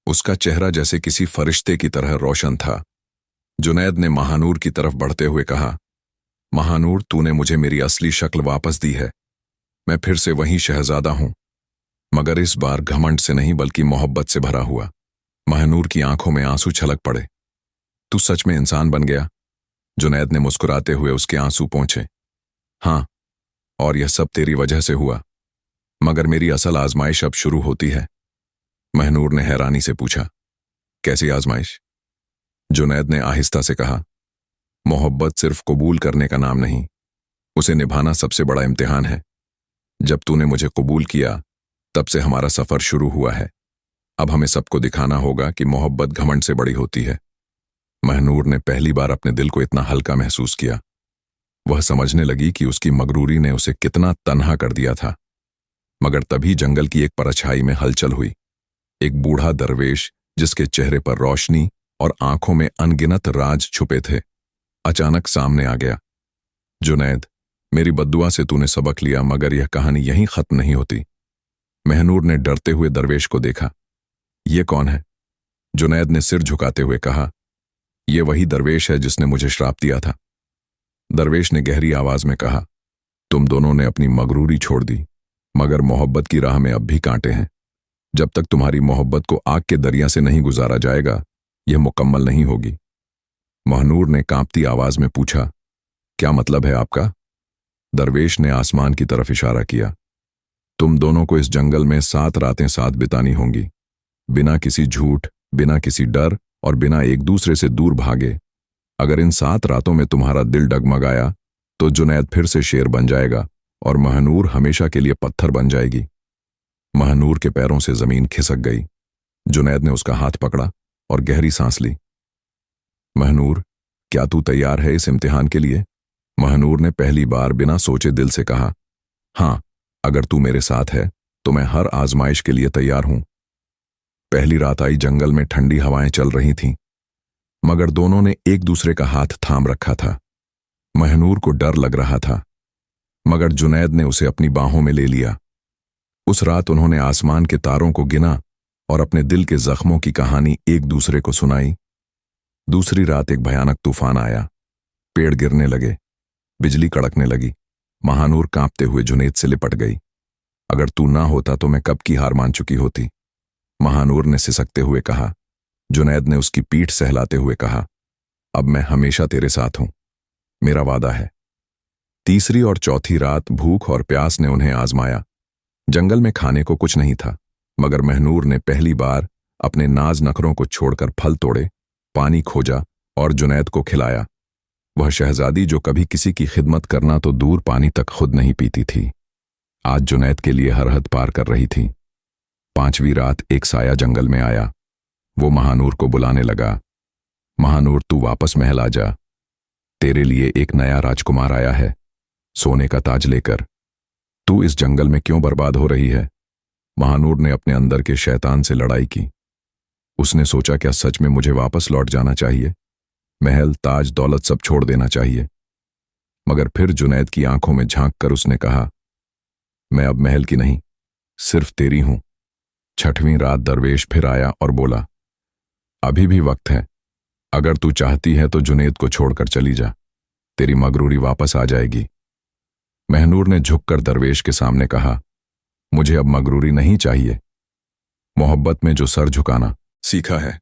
उसका चेहरा जैसे किसी फरिश्ते की तरह रोशन था। जुनैद ने महानूर की तरफ बढ़ते हुए कहा, महानूर, तूने मुझे मेरी असली शक्ल वापस दी है। मैं फिर से वही शहजादा हूं, मगर इस बार घमंड से नहीं बल्कि मोहब्बत से भरा हुआ। महानूर की आंखों में आंसू छलक पड़े। तू सच में इंसान बन गया? जुनैद ने मुस्कुराते हुए उसके आंसू पोंछे। हां, और यह सब तेरी वजह से हुआ, मगर मेरी असल आजमाइश अब शुरू होती है। महनूर ने हैरानी से पूछा, कैसी आजमाइश? जुनैद ने आहिस्ता से कहा, मोहब्बत सिर्फ कबूल करने का नाम नहीं, उसे निभाना सबसे बड़ा इम्तिहान है। जब तूने मुझे कबूल किया, तब से हमारा सफर शुरू हुआ है। अब हमें सबको दिखाना होगा कि मोहब्बत घमंड से बड़ी होती है। महनूर ने पहली बार अपने दिल को इतना हल्का महसूस किया। वह समझने लगी कि उसकी मगरूरी ने उसे कितना तन्हा कर दिया था। मगर तभी जंगल की एक परछाई में हलचल हुई। एक बूढ़ा दरवेश, जिसके चेहरे पर रोशनी और आंखों में अनगिनत राज छुपे थे, अचानक सामने आ गया। जुनैद, मेरी बद्दुआ से तूने सबक लिया, मगर यह कहानी यहीं खत्म नहीं होती। महनूर ने डरते हुए दरवेश को देखा। ये कौन है? जुनैद ने सिर झुकाते हुए कहा, यह वही दरवेश है जिसने मुझे श्राप दिया था। दरवेश ने गहरी आवाज में कहा, तुम दोनों ने अपनी मगरूरी छोड़ दी, मगर मोहब्बत की राह में अब भी कांटे हैं। जब तक तुम्हारी मोहब्बत को आग के दरिया से नहीं गुजारा जाएगा, यह मुकम्मल नहीं होगी। महनूर ने कांपती आवाज में पूछा, क्या मतलब है आपका? दरवेश ने आसमान की तरफ इशारा किया। तुम दोनों को इस जंगल में 7 रातें साथ बितानी होंगी, बिना किसी झूठ, बिना किसी डर और बिना एक दूसरे से दूर भागे। अगर इन 7 रातों में तुम्हारा दिल डगमगाया तो जुनैद फिर से शेर बन जाएगा और महनूर हमेशा के लिए पत्थर बन जाएगी। महनूर के पैरों से जमीन खिसक गई। जुनैद ने उसका हाथ पकड़ा और गहरी सांस ली। महनूर, क्या तू तैयार है इस इम्तिहान के लिए? महनूर ने पहली बार बिना सोचे दिल से कहा, हां, अगर तू मेरे साथ है तो मैं हर आजमाइश के लिए तैयार हूं। पहली रात आई। जंगल में ठंडी हवाएं चल रही थीं, मगर दोनों ने एक दूसरे का हाथ थाम रखा था। महनूर को डर लग रहा था, मगर जुनैद ने उसे अपनी बाहों में ले लिया। उस रात उन्होंने आसमान के तारों को गिना और अपने दिल के जख्मों की कहानी एक दूसरे को सुनाई। दूसरी रात एक भयानक तूफान आया। पेड़ गिरने लगे, बिजली कड़कने लगी। महानूर कांपते हुए जुनैद से लिपट गई। अगर तू ना होता तो मैं कब की हार मान चुकी होती, महानूर ने सिसकते हुए कहा। जुनैद ने उसकी पीठ सहलाते हुए कहा, अब मैं हमेशा तेरे साथ हूं, मेरा वादा है। तीसरी और चौथी रात भूख और प्यास ने उन्हें आजमाया। जंगल में खाने को कुछ नहीं था, मगर महनूर ने पहली बार अपने नाज नखरों को छोड़कर फल तोड़े, पानी खोजा और जुनैद को खिलाया। वह शहजादी जो कभी किसी की खिदमत करना तो दूर पानी तक खुद नहीं पीती थी, आज जुनैद के लिए हर हद पार कर रही थी। 5वीं रात एक साया जंगल में आया। वो महानूर को बुलाने लगा, महानूर, तू वापस महल आ जा। तेरे लिए एक नया राजकुमार आया है, सोने का ताज लेकर। तू इस जंगल में क्यों बर्बाद हो रही है? महानूर ने अपने अंदर के शैतान से लड़ाई की। उसने सोचा, क्या सच में मुझे वापस लौट जाना चाहिए? महल, ताज, दौलत सब छोड़ देना चाहिए? मगर फिर जुनैद की आंखों में झांक कर उसने कहा, मैं अब महल की नहीं, सिर्फ तेरी हूं। छठवीं रात दरवेश फिर आया और बोला, अभी भी वक्त है। अगर तू चाहती है तो जुनेद को छोड़कर चली जा, तेरी मगरूरी वापस आ जाएगी। महनूर ने झुककर दरवेश के सामने कहा, मुझे अब मगरूरी नहीं चाहिए। मोहब्बत में जो सर झुकाना सीखा है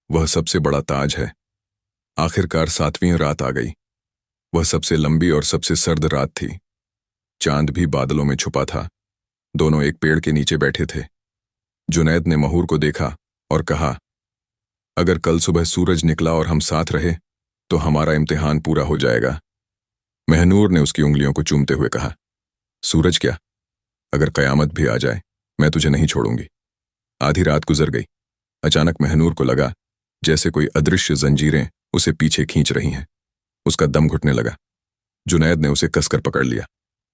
वह सबसे बड़ा ताज है। आखिरकार 7वीं रात आ गई। वह सबसे लंबी और सबसे सर्द रात थी। चांद भी बादलों में छुपा था। दोनों एक पेड़ के नीचे बैठे थे। जुनैद ने महूर को देखा और कहा, अगर कल सुबह सूरज निकला और हम साथ रहे तो हमारा इम्तिहान पूरा हो जाएगा। महनूर ने उसकी उंगलियों को चूमते हुए कहा, सूरज क्या, अगर कयामत भी आ जाए मैं तुझे नहीं छोड़ूंगी। आधी रात गुजर गई। अचानक महनूर को लगा जैसे कोई अदृश्य जंजीरें उसे पीछे खींच रही हैं। उसका दम घुटने लगा। जुनैद ने उसे कसकर पकड़ लिया।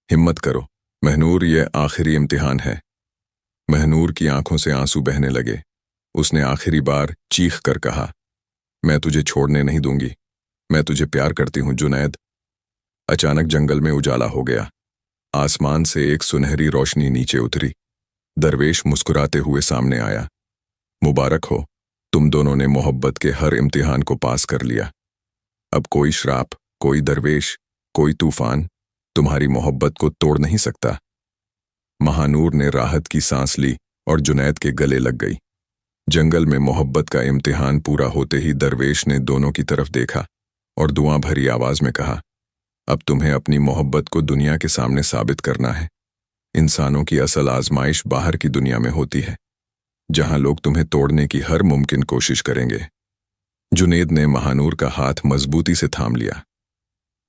हिम्मत करो महनूर, ये आखिरी इम्तिहान है। महनूर की आंखों से आंसू बहने लगे। उसने आखिरी बार चीख कर कहा, मैं तुझे छोड़ने नहीं दूंगी, मैं तुझे प्यार करती हूं जुनैद। अचानक जंगल में उजाला हो गया। आसमान से एक सुनहरी रोशनी नीचे उतरी। दरवेश मुस्कुराते हुए सामने आया। मुबारक हो, तुम दोनों ने मोहब्बत के हर इम्तिहान को पास कर लिया। अब कोई श्राप, कोई दरवेश, कोई तूफान तुम्हारी मोहब्बत को तोड़ नहीं सकता। महानूर ने राहत की सांस ली और जुनैद के गले लग गई। जंगल में मोहब्बत का इम्तिहान पूरा होते ही दरवेश ने दोनों की तरफ देखा और दुआ भरी आवाज में कहा, अब तुम्हें अपनी मोहब्बत को दुनिया के सामने साबित करना है। इंसानों की असल आजमाइश बाहर की दुनिया में होती है, जहां लोग तुम्हें तोड़ने की हर मुमकिन कोशिश करेंगे। जुनैद ने महानूर का हाथ मजबूती से थाम लिया।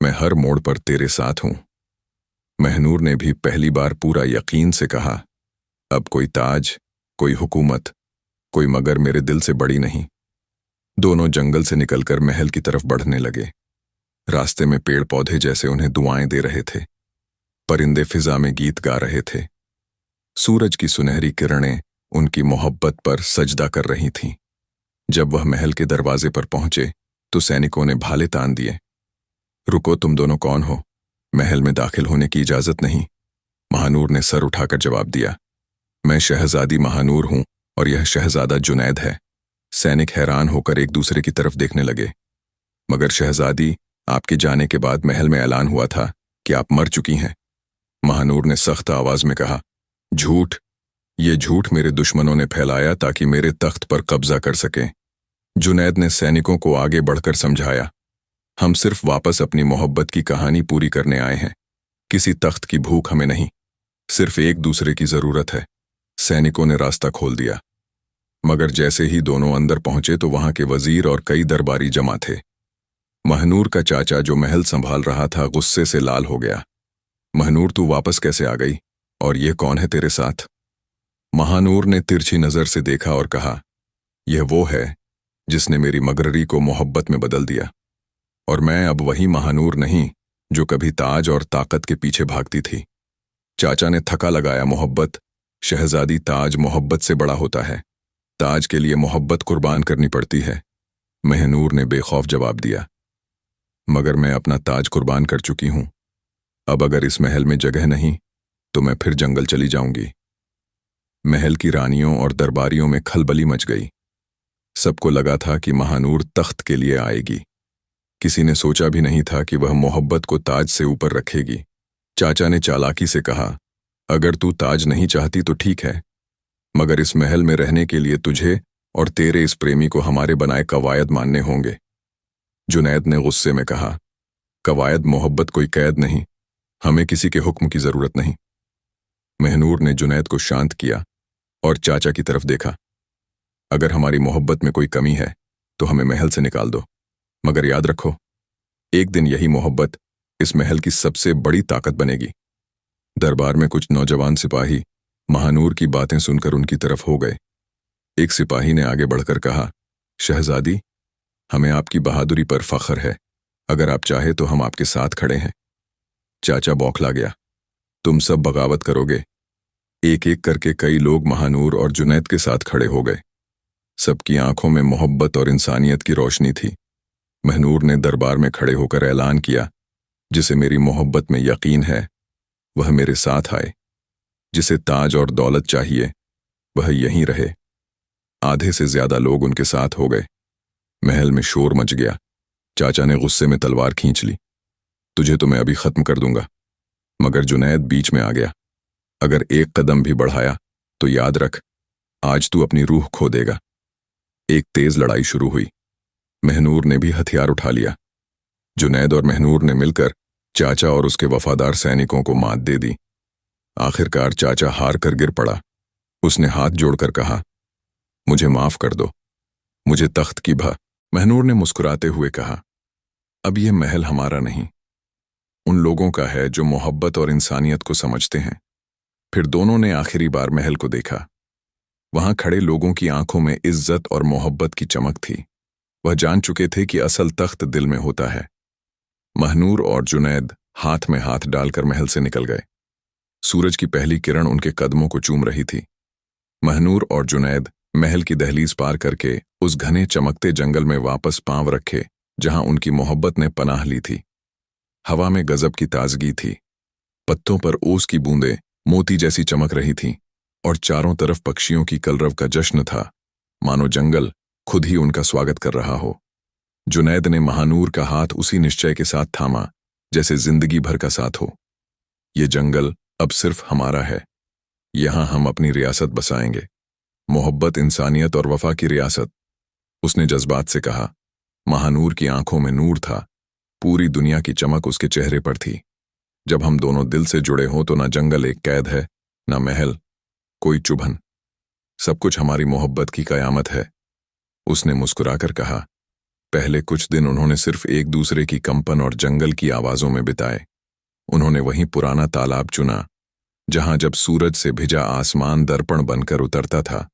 मैं हर मोड़ पर तेरे साथ हूं। महनूर ने भी पहली बार पूरा यकीन से कहा, अब कोई ताज, कोई हुकूमत, कोई मगर मेरे दिल से बड़ी नहीं। दोनों जंगल से निकलकर महल की तरफ बढ़ने लगे। रास्ते में पेड़ पौधे जैसे उन्हें दुआएं दे रहे थे। परिंदे फिजा में गीत गा रहे थे। सूरज की सुनहरी किरणें उनकी मोहब्बत पर सजदा कर रही थीं। जब वह महल के दरवाजे पर पहुंचे तो सैनिकों ने भाले तान दिए। रुको, तुम दोनों कौन हो? महल में दाखिल होने की इजाजत नहीं। महानूर ने सर उठाकर जवाब दिया, मैं शहजादी महानूर हूं और यह शहजादा जुनैद है। सैनिक हैरान होकर एक दूसरे की तरफ देखने लगे। मगर शहजादी, आपके जाने के बाद महल में ऐलान हुआ था कि आप मर चुकी हैं। महानूर ने सख्त आवाज में कहा, झूठ। ये झूठ मेरे दुश्मनों ने फैलाया ताकि मेरे तख्त पर कब्जा कर सकें। जुनैद ने सैनिकों को आगे बढ़कर समझाया, हम सिर्फ वापस अपनी मोहब्बत की कहानी पूरी करने आए हैं। किसी तख्त की भूख हमें नहीं, सिर्फ एक दूसरे की जरूरत है। सैनिकों ने रास्ता खोल दिया। मगर जैसे ही दोनों अंदर पहुंचे तो वहां के वजीर और कई दरबारी जमा थे। महनूर का चाचा जो महल संभाल रहा था गुस्से से लाल हो गया। महनूर, तू वापस कैसे आ गई? और ये कौन है तेरे साथ? महानूर ने तिरछी नजर से देखा और कहा, यह वो है जिसने मेरी मगररी को मोहब्बत में बदल दिया। और मैं अब वही महानूर नहीं जो कभी ताज और ताकत के पीछे भागती थी। चाचा ने थका लगाया, मोहब्बत, शहजादी, ताज मोहब्बत से बड़ा होता है। ताज के लिए मोहब्बत कुर्बान करनी पड़ती है। महनूर ने बेखौफ जवाब दिया, मगर मैं अपना ताज कुर्बान कर चुकी हूं। अब अगर इस महल में जगह नहीं तो मैं फिर जंगल चली जाऊंगी। महल की रानियों और दरबारियों में खलबली मच गई। सबको लगा था कि महानूर तख्त के लिए आएगी। किसी ने सोचा भी नहीं था कि वह मोहब्बत को ताज से ऊपर रखेगी। चाचा ने चालाकी से कहा, अगर तू ताज नहीं चाहती तो ठीक है, मगर इस महल में रहने के लिए तुझे और तेरे इस प्रेमी को हमारे बनाए कवायद मानने होंगे। जुनैद ने गुस्से में कहा, कवायद मोहब्बत कोई कैद नहीं, हमें किसी के हुक्म की जरूरत नहीं। महनूर ने जुनैद को शांत किया और चाचा की तरफ देखा, अगर हमारी मोहब्बत में कोई कमी है तो हमें महल से निकाल दो, मगर याद रखो, एक दिन यही मोहब्बत इस महल की सबसे बड़ी ताकत बनेगी। दरबार में कुछ नौजवान सिपाही महानूर की बातें सुनकर उनकी तरफ हो गए। एक सिपाही ने आगे बढ़कर कहा, शहजादी, हमें आपकी बहादुरी पर फख्र है। अगर आप चाहे तो हम आपके साथ खड़े हैं। चाचा बौखला गया, तुम सब बगावत करोगे? एक एक करके कई लोग महानूर और जुनैद के साथ खड़े हो गए। सबकी आंखों में मोहब्बत और इंसानियत की रोशनी थी। महनूर ने दरबार में खड़े होकर ऐलान किया, जिसे मेरी मोहब्बत में यकीन है वह मेरे साथ आए। जिसे ताज और दौलत चाहिए वह यहीं रहे। आधे से ज्यादा लोग उनके साथ हो गए। महल में शोर मच गया। चाचा ने गुस्से में तलवार खींच ली। तुझे तो मैं अभी खत्म कर दूंगा। मगर जुनैद बीच में आ गया। अगर एक कदम भी बढ़ाया तो याद रख, आज तू अपनी रूह खो देगा। एक तेज लड़ाई शुरू हुई। महनूर ने भी हथियार उठा लिया। जुनैद और महनूर ने मिलकर चाचा और उसके वफादार सैनिकों को मात दे दी। आखिरकार चाचा हार कर गिर पड़ा। उसने हाथ जोड़कर कहा, मुझे माफ कर दो, मुझे तख्त की भा। महनूर ने मुस्कुराते हुए कहा, अब यह महल हमारा नहीं, उन लोगों का है जो मोहब्बत और इंसानियत को समझते हैं। फिर दोनों ने आखिरी बार महल को देखा। वहां खड़े लोगों की आंखों में इज्जत और मोहब्बत की चमक थी। वह जान चुके थे कि असल तख्त दिल में होता है। महनूर और जुनैद हाथ में हाथ डालकर महल से निकल गए। सूरज की पहली किरण उनके कदमों को चूम रही थी। महनूर और जुनैद महल की दहलीज पार करके उस घने चमकते जंगल में वापस पांव रखे जहां उनकी मोहब्बत ने पनाह ली थी। हवा में गजब की ताजगी थी। पत्तों पर ओस की बूंदें मोती जैसी चमक रही थीं और चारों तरफ पक्षियों की कलरव का जश्न था, मानो जंगल खुद ही उनका स्वागत कर रहा हो। जुनैद ने महानूर का हाथ उसी निश्चय के साथ थामा जैसे जिंदगी भर का साथ हो। ये जंगल अब सिर्फ हमारा है। यहां हम अपनी रियासत बसाएंगे, मोहब्बत, इंसानियत और वफा की रियासत। उसने जज्बात से कहा। महानूर की आंखों में नूर था। पूरी दुनिया की चमक उसके चेहरे पर थी। जब हम दोनों दिल से जुड़े हों तो ना जंगल एक कैद है, ना महल कोई चुभन। सब कुछ हमारी मोहब्बत की कयामत है। उसने मुस्कुराकर कहा। पहले कुछ दिन उन्होंने सिर्फ एक दूसरे की कंपन और जंगल की आवाजों में बिताए। उन्होंने वहीं पुराना तालाब चुना जहां जब सूरज से भिजा आसमान दर्पण बनकर उतरता था।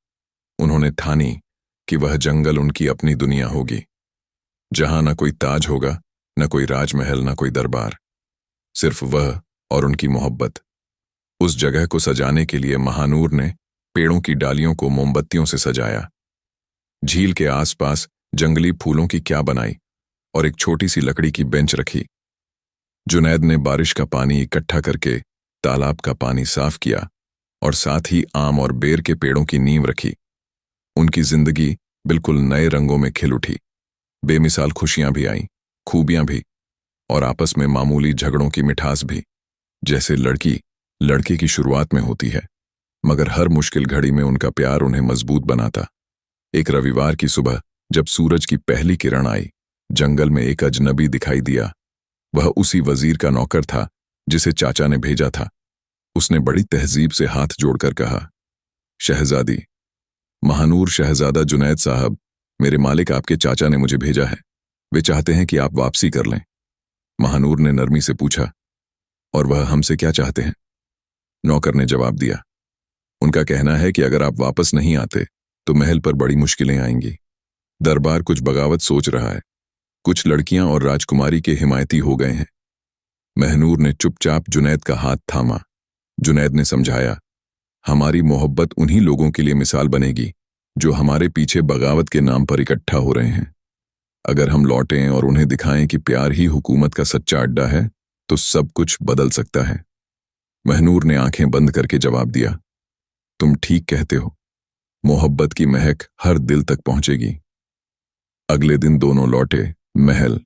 उन्होंने ठानी कि वह जंगल उनकी अपनी दुनिया होगी, जहां न कोई ताज होगा, न कोई राजमहल, न कोई दरबार, सिर्फ वह और उनकी मोहब्बत। उस जगह को सजाने के लिए महानूर ने पेड़ों की डालियों को मोमबत्तियों से सजाया, झील के आसपास जंगली फूलों की क्या बनाई और एक छोटी सी लकड़ी की बेंच रखी। जुनैद ने बारिश का पानी इकट्ठा करके तालाब का पानी साफ किया और साथ ही आम और बेर के पेड़ों की नींव रखी। उनकी जिंदगी बिल्कुल नए रंगों में खिल उठी। बेमिसाल खुशियां भी आईं, खूबियां भी, और आपस में मामूली झगड़ों की मिठास भी, जैसे लड़की लड़के की शुरुआत में होती है, मगर हर मुश्किल घड़ी में उनका प्यार उन्हें मजबूत बनाता। एक रविवार की सुबह जब सूरज की पहली किरण आई, जंगल में एक अजनबी दिखाई दिया। वह उसी वजीर का नौकर था जिसे चाचा ने भेजा था। उसने बड़ी तहजीब से हाथ जोड़कर कहा, शहजादी, महानूर शहजादा जुनैद साहब, मेरे मालिक आपके चाचा ने मुझे भेजा है। वे चाहते हैं कि आप वापसी कर लें। महानूर ने नरमी से पूछा, और वह हमसे क्या चाहते हैं? नौकर ने जवाब दिया, उनका कहना है कि अगर आप वापस नहीं आते तो महल पर बड़ी मुश्किलें आएंगी। दरबार कुछ बगावत सोच रहा है। कुछ लड़कियां और राजकुमारी के हिमायती हो गए हैं। महनूर ने चुपचाप जुनैद का हाथ थामा। जुनैद ने समझाया, हमारी मोहब्बत उन्हीं लोगों के लिए मिसाल बनेगी जो हमारे पीछे बगावत के नाम पर इकट्ठा हो रहे हैं। अगर हम लौटें और उन्हें दिखाएं कि प्यार ही हुकूमत का सच्चा अड्डा है तो सब कुछ बदल सकता है। महनूर ने आंखें बंद करके जवाब दिया, तुम ठीक कहते हो, मोहब्बत की महक हर दिल तक पहुंचेगी। अगले दिन दोनों लौटे महल।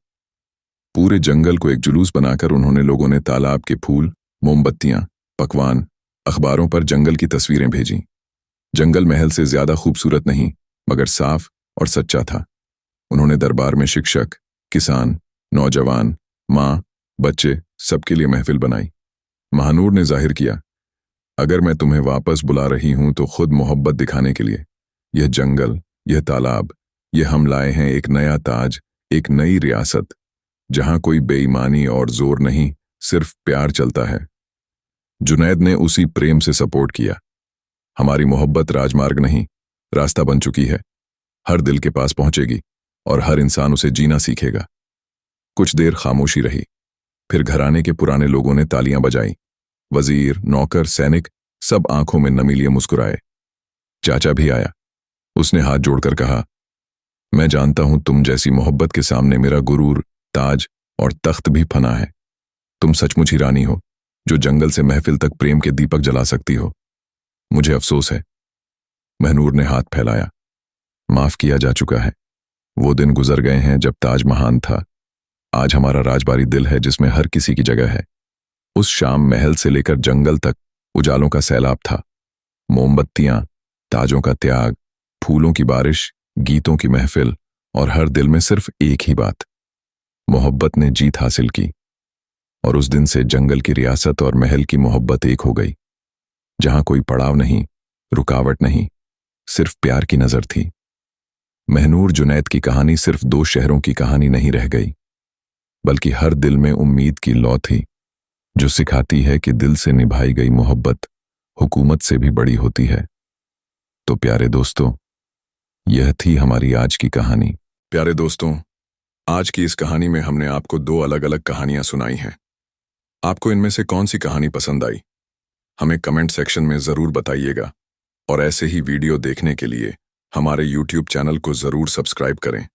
पूरे जंगल को एक जुलूस बनाकर उन्होंने लोगों ने तालाब के फूल, मोमबत्तियां, पकवान, अखबारों पर जंगल की तस्वीरें भेजीं। जंगल महल से ज्यादा खूबसूरत नहीं, मगर साफ और सच्चा था। उन्होंने दरबार में शिक्षक, किसान, नौजवान, माँ, बच्चे सबके लिए महफिल बनाई। महानूर ने जाहिर किया, अगर मैं तुम्हें वापस बुला रही हूं तो खुद मोहब्बत दिखाने के लिए। यह जंगल, यह तालाब, यह हम लाए हैं एक नया ताज, एक नई रियासत, जहां कोई बेईमानी और जोर नहीं, सिर्फ प्यार चलता है। जुनैद ने उसी प्रेम से सपोर्ट किया। हमारी मोहब्बत राजमार्ग नहीं, रास्ता बन चुकी है। हर दिल के पास पहुंचेगी और हर इंसान उसे जीना सीखेगा। कुछ देर खामोशी रही। फिर घराने के पुराने लोगों ने तालियां बजाई। वजीर, नौकर, सैनिक सब आंखों में नमी लिए मुस्कुराए। चाचा भी आया। उसने हाथ जोड़कर कहा, मैं जानता हूं तुम जैसी मोहब्बत के सामने मेरा गुरूर, ताज और तख्त भी फना है। तुम सचमुच ही रानी हो जो जंगल से महफिल तक प्रेम के दीपक जला सकती हो। मुझे अफसोस है। महनूर ने हाथ फैलाया। माफ किया जा चुका है। वो दिन गुजर गए हैं जब ताज महान था। आज हमारा राजबारी दिल है जिसमें हर किसी की जगह है। उस शाम महल से लेकर जंगल तक उजालों का सैलाब था। मोमबत्तियां, ताजों का त्याग, फूलों की बारिश, गीतों की महफिल और हर दिल में सिर्फ एक ही बात, मोहब्बत ने जीत हासिल की। और उस दिन से जंगल की रियासत और महल की मोहब्बत एक हो गई। जहां कोई पड़ाव नहीं, रुकावट नहीं, सिर्फ प्यार की नजर थी। महनूर जुनैद की कहानी सिर्फ दो शहरों की कहानी नहीं रह गई, बल्कि हर दिल में उम्मीद की लौ थी, जो सिखाती है कि दिल से निभाई गई मोहब्बत हुकूमत से भी बड़ी होती है। तो प्यारे दोस्तों, यह थी हमारी आज की कहानी। प्यारे दोस्तों, आज की इस कहानी में हमने आपको दो अलग अलग कहानियां सुनाई हैं। आपको इनमें से कौन सी कहानी पसंद आई, हमें कमेंट सेक्शन में जरूर बताइएगा। और ऐसे ही वीडियो देखने के लिए हमारे YouTube चैनल को जरूर सब्सक्राइब करें।